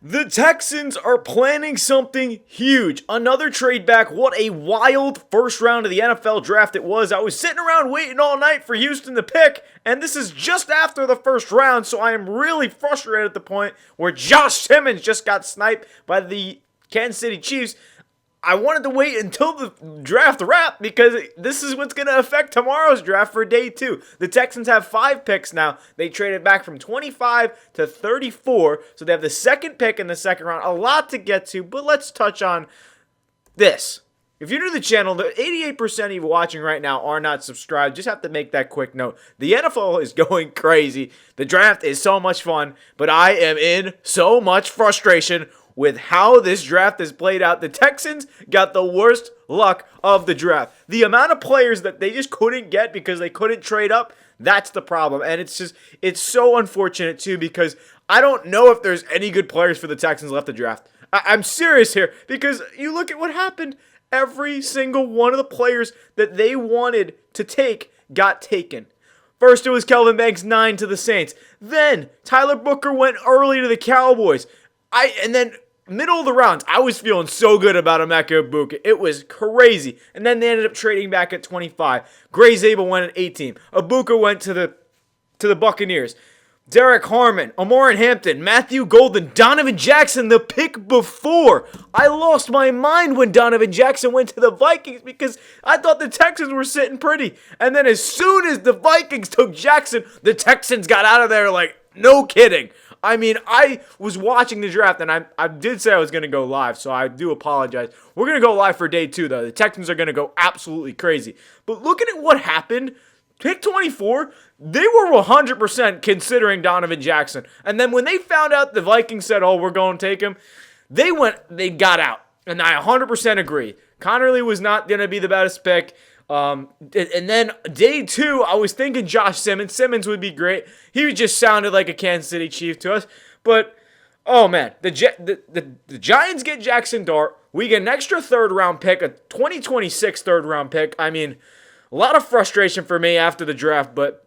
The Texans are planning something huge. Another trade back. What a wild first round of the NFL draft it was. I was sitting around waiting all night for Houston to pick, and this is just after the first round, so I am really frustrated at the point where Josh Simmons just got sniped by the Kansas City Chiefs. I wanted to wait until the draft wrapped because this is what's going to affect tomorrow's draft for day 2. The Texans have 5 picks now. They traded back from 25 to 34, so they have the second pick in the second round. A lot to get to, but let's touch on this. If you're new to the channel, the 88% of you watching right now are not subscribed. Just have to make that quick note. The NFL is going crazy. The draft is so much fun, but I am in so much frustration with how this draft is played out. The Texans got the worst luck of the draft. The amount of players that they just couldn't get because they couldn't trade up, that's the problem. And it's so unfortunate too because I don't know if there's any good players for the Texans left to draft. I'm serious here because you look at what happened. Every single one of the players that they wanted to take got taken. First it was Kelvin Banks 9 to the Saints. Then Tyler Booker went early to the Cowboys. And then middle of the rounds, I was feeling so good about DeMeco Ibuka. It was crazy. And then they ended up trading back at 25. Gray Zabel went at 18. Ibuka went to the Buccaneers. Derek Harmon, Amorin Hampton, Matthew Golden, Donovan Jackson, the pick before. I lost my mind when Donovan Jackson went to the Vikings because I thought the Texans were sitting pretty. And then as soon as the Vikings took Jackson, the Texans got out of there like, no kidding. I mean, I was watching the draft, and I did say I was going to go live, so I do apologize. We're going to go live for day 2, though. The Texans are going to go absolutely crazy. But looking at what happened, pick 24, they were 100% considering Donovan Jackson. And then when they found out the Vikings said, oh, we're going to take him, they got out. And I 100% agree. Connerly was not going to be the best pick. And then day 2, I was thinking Josh Simmons. Simmons would be great. He just sounded like a Kansas City Chief to us. But, oh man, the Giants get Jackson Dart. We get an extra third-round pick, a 2026 third-round pick. I mean, a lot of frustration for me after the draft, but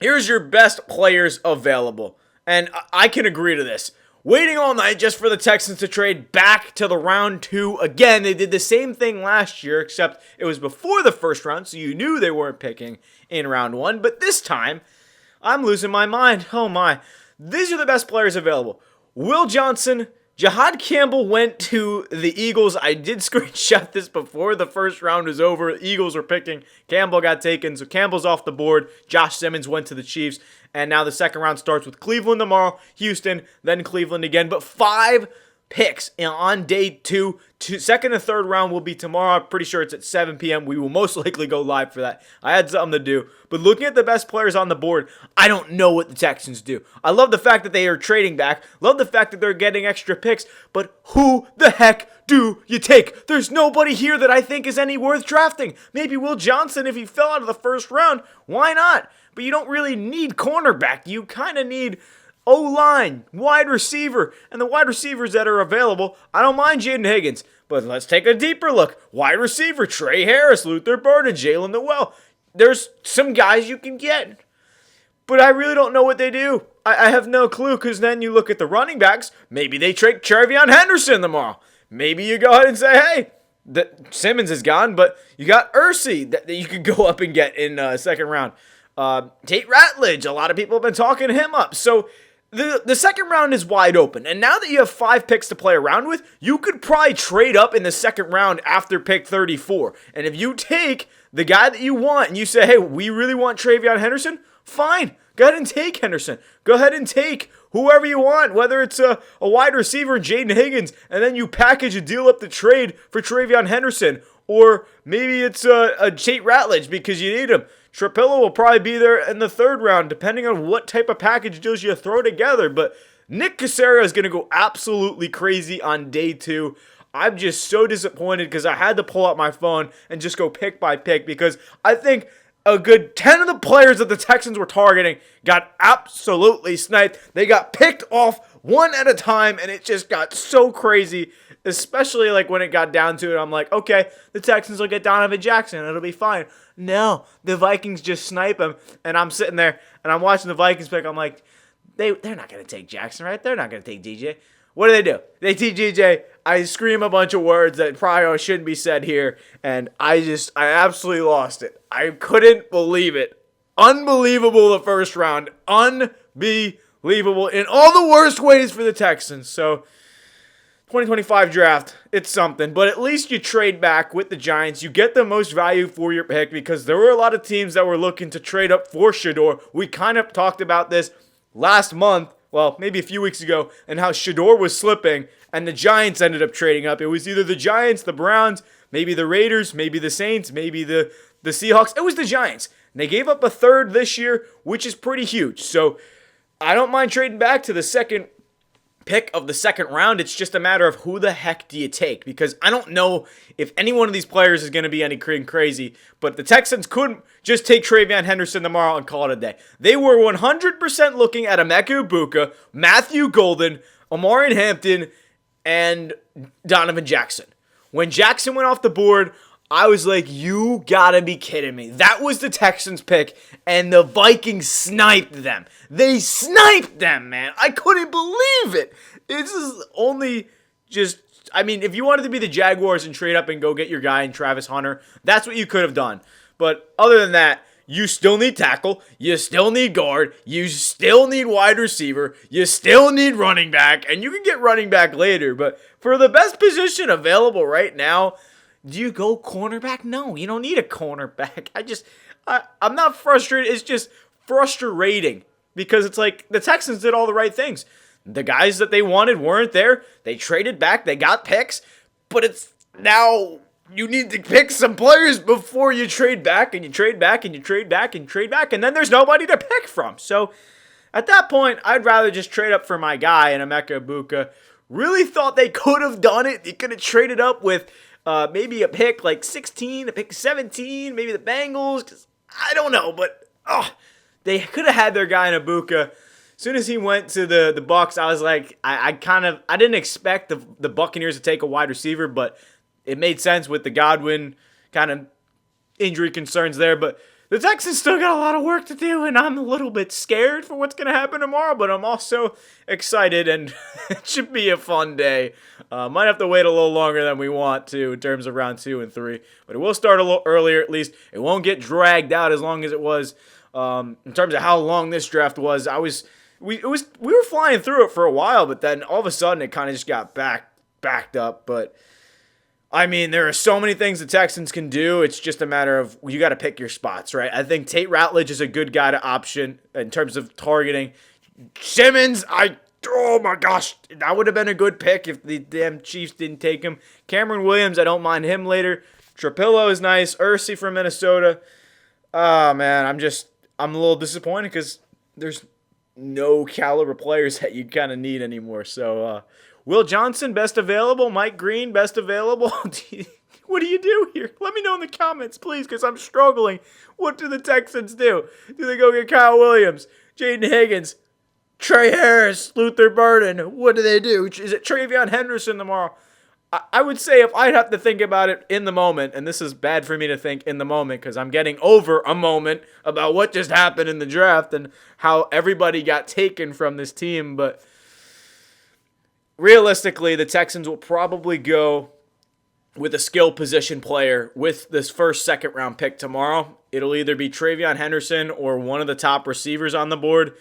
here's your best players available. And I can agree to this. Waiting all night just for the Texans to trade back to the round 2 again. They did the same thing last year, except it was before the first round, so you knew they weren't picking in round 1. But this time, I'm losing my mind. Oh my. These are the best players available. Will Johnson, Jahad Campbell went to the Eagles. I did screenshot this before the first round was over. The Eagles were picking. Campbell got taken, so Campbell's off the board. Josh Simmons went to the Chiefs. And now the second round starts with Cleveland tomorrow, Houston, then Cleveland again. But 5 picks on day 2. Second and third round will be tomorrow. I'm pretty sure it's at 7 p.m. We will most likely go live for that. I had something to do. But looking at the best players on the board, I don't know what the Texans do. I love the fact that they are trading back. Love the fact that they're getting extra picks. But who the heck do you take? There's nobody here that I think is any worth drafting. Maybe Will Johnson if he fell out of the first round. Why not? But you don't really need cornerback. You kind of need O-line, wide receiver, and the wide receivers that are available. I don't mind Jaden Higgins, but let's take a deeper look. Wide receiver, Trey Harris, Luther Burden, Jalen Noel. There's some guys you can get, but I really don't know what they do. I have no clue because then you look at the running backs. Maybe they trade Travion Henderson tomorrow. Maybe you go ahead and say, hey, Simmons is gone, but you got Ursi that you could go up and get in second round. Tate Ratledge, a lot of people have been talking him up. So the second round is wide open. And now that you have 5 picks to play around with, you could probably trade up in the second round after pick 34. And if you take the guy that you want and you say, hey, we really want Travion Henderson, fine. Go ahead and take Henderson. Go ahead and take whoever you want, whether it's a wide receiver, Jaden Higgins, and then you package a deal up the trade for Travion Henderson. Or maybe it's a Tate Ratledge because you need him. Trapillo will probably be there in the third round, depending on what type of package deals you throw together. But Nick Caserio is going to go absolutely crazy on day 2. I'm just so disappointed because I had to pull out my phone and just go pick by pick because I think a good 10 of the players that the Texans were targeting got absolutely sniped. They got picked off one at a time, and it just got so crazy, especially like when it got down to it. I'm like, okay, the Texans will get Donovan Jackson. It'll be fine. No, the Vikings just snipe him, and I'm sitting there, and I'm watching the Vikings pick. I'm like, they're not going to take Jackson, right? They're not going to take DJ. What do? They TGJ. I scream a bunch of words that probably shouldn't be said here, and I absolutely lost it. I couldn't believe it. Unbelievable the first round. Unbelievable in all the worst ways for the Texans. So 2025 draft, it's something. But at least you trade back with the Giants. You get the most value for your pick because there were a lot of teams that were looking to trade up for Shedeur. We kind of talked about this last month, well, maybe a few weeks ago, and how Shedeur was slipping, and the Giants ended up trading up. It was either the Giants, the Browns, maybe the Raiders, maybe the Saints, maybe the Seahawks. It was the Giants. And they gave up a third this year, which is pretty huge. So I don't mind trading back to the second pick of the second round. It's just a matter of who the heck do you take, because I don't know if any one of these players is going to be anything crazy, but the Texans couldn't just take TreVeyon Henderson tomorrow and call it a day. They were 100% looking at Emeka Egbuka, Matthew Golden, Omarion Hampton, and Donovan Jackson. When Jackson went off the board, I was like, you gotta be kidding me. That was the Texans pick, and the Vikings sniped them. They sniped them, man. I couldn't believe it. This is only just, I mean, if you wanted to be the Jaguars and trade up and go get your guy in Travis Hunter, that's what you could have done. But other than that, you still need tackle, you still need guard, you still need wide receiver, you still need running back, and you can get running back later. But for the best position available right now, do you go cornerback? No, you don't need a cornerback. I'm not frustrated. It's just frustrating because it's like the Texans did all the right things. The guys that they wanted weren't there. They traded back. They got picks. But it's now you need to pick some players before you trade back, and you trade back, and you trade back, and trade back, and then there's nobody to pick from. So at that point, I'd rather just trade up for my guy in Emeka Egbuka. Really thought they could have done it. They could have traded up with maybe a pick like 16, a pick 17, maybe the Bengals. 'Cause I don't know, but they could have had their guy in Egbuka. As soon as he went to the Bucs, I was like, I didn't expect the Buccaneers to take a wide receiver, but it made sense with the Godwin kind of injury concerns there. But the Texans still got a lot of work to do, and I'm a little bit scared for what's going to happen tomorrow, but I'm also excited, and it should be a fun day. Might have to wait a little longer than we want to in terms of round 2 and 3, but it will start a little earlier at least. It won't get dragged out as long as it was in terms of how long this draft was. We were flying through it for a while, but then all of a sudden it kind of just got backed up. But I mean, there are so many things the Texans can do. It's just a matter of you got to pick your spots, right? I think Tate Ratledge is a good guy to option in terms of targeting. Simmons, oh my gosh, that would have been a good pick if the damn Chiefs didn't take him. Cameron Williams, I don't mind him later. Trapillo is nice. Ursi from Minnesota. Oh man, I'm a little disappointed because there's no caliber players that you kind of need anymore. So, Will Johnson, best available. Mike Green, best available. What do you do here? Let me know in the comments, please, because I'm struggling. What do the Texans do? Do they go get Kyle Williams, Jaden Higgins, Trey Harris, Luther Burden? What do they do? Is it TreVeyon Henderson tomorrow? I would say if I'd have to think about it in the moment, and this is bad for me to think in the moment because I'm getting over a moment about what just happened in the draft and how everybody got taken from this team, but realistically, the Texans will probably go with a skill position player with this second round pick tomorrow. It'll either be TreVeyon Henderson or one of the top receivers on the board.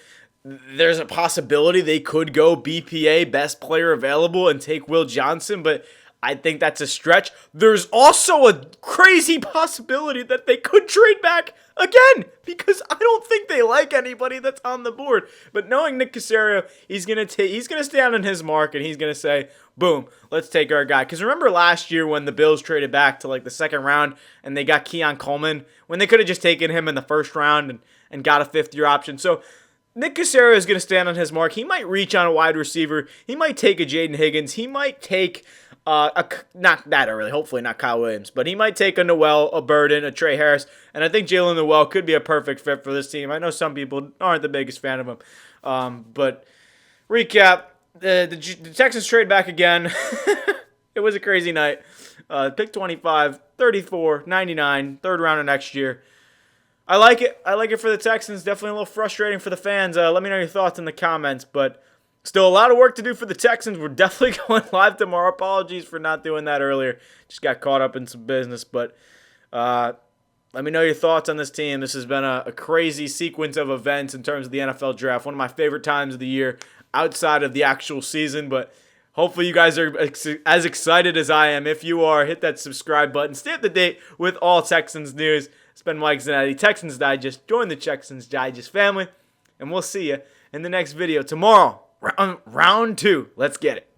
There's a possibility they could go BPA, best player available, and take Will Johnson, but I think that's a stretch. There's also a crazy possibility that they could trade back again because I don't think they like anybody that's on the board. But knowing Nick Caserio, he's gonna stand on his mark and he's gonna say, "Boom, let's take our guy." Because remember last year when the Bills traded back to like the second round and they got Keon Coleman when they could have just taken him in the first round and got a fifth-year option. So Nick Caserio is going to stand on his mark. He might reach on a wide receiver. He might take a Jaden Higgins. He might take not that early, hopefully not Kyle Williams, but he might take a Noel, a Burden, a Trey Harris, and I think Jalen Noel could be a perfect fit for this team. I know some people aren't the biggest fan of him, but recap, the Texans trade back again. It was a crazy night. Pick 25, 34, 99, third round of next year. I like it. I like it for the Texans. Definitely a little frustrating for the fans. Let me know your thoughts in the comments, but Still a lot of work to do for the Texans. We're definitely going live tomorrow. Apologies for not doing that earlier. Just got caught up in some business. But let me know your thoughts on this team. This has been a crazy sequence of events in terms of the NFL draft. One of my favorite times of the year outside of the actual season. But hopefully you guys are as excited as I am. If you are, hit that subscribe button. Stay up to date with all Texans news. It's been Mike Zanetti, Texans Digest. Join the Texans Digest family. And we'll see you in the next video tomorrow. Round 2. Let's get it.